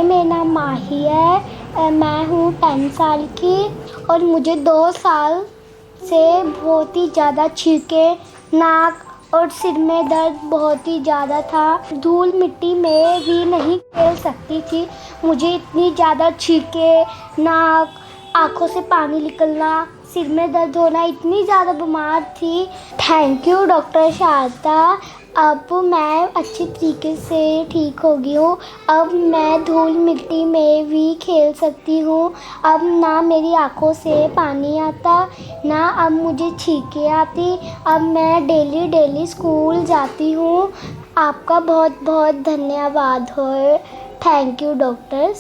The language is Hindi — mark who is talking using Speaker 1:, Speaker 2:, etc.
Speaker 1: मेरा नाम माही है। मैं हूँ 10 साल की और मुझे 2 साल से बहुत ही ज़्यादा छींके, नाक और सिर में दर्द बहुत ही ज़्यादा था। धूल मिट्टी में भी नहीं खेल सकती थी। मुझे इतनी ज़्यादा छींके, नाक, आँखों से पानी निकलना, सिर में दर्द होना, इतनी ज़्यादा बीमार थी। Thank you doctor Sharda. अब मैं अच्छी तरीके से ठीक हो गई हूँ। अब मैं धूल मिट्टी में भी खेल सकती हूँ। अब ना मेरी आँखों से पानी आता, ना अब मुझे छींके आती। अब मैं डेली स्कूल जाती हूँ। आपका बहुत बहुत धन्यवाद हो। Thank you doctor.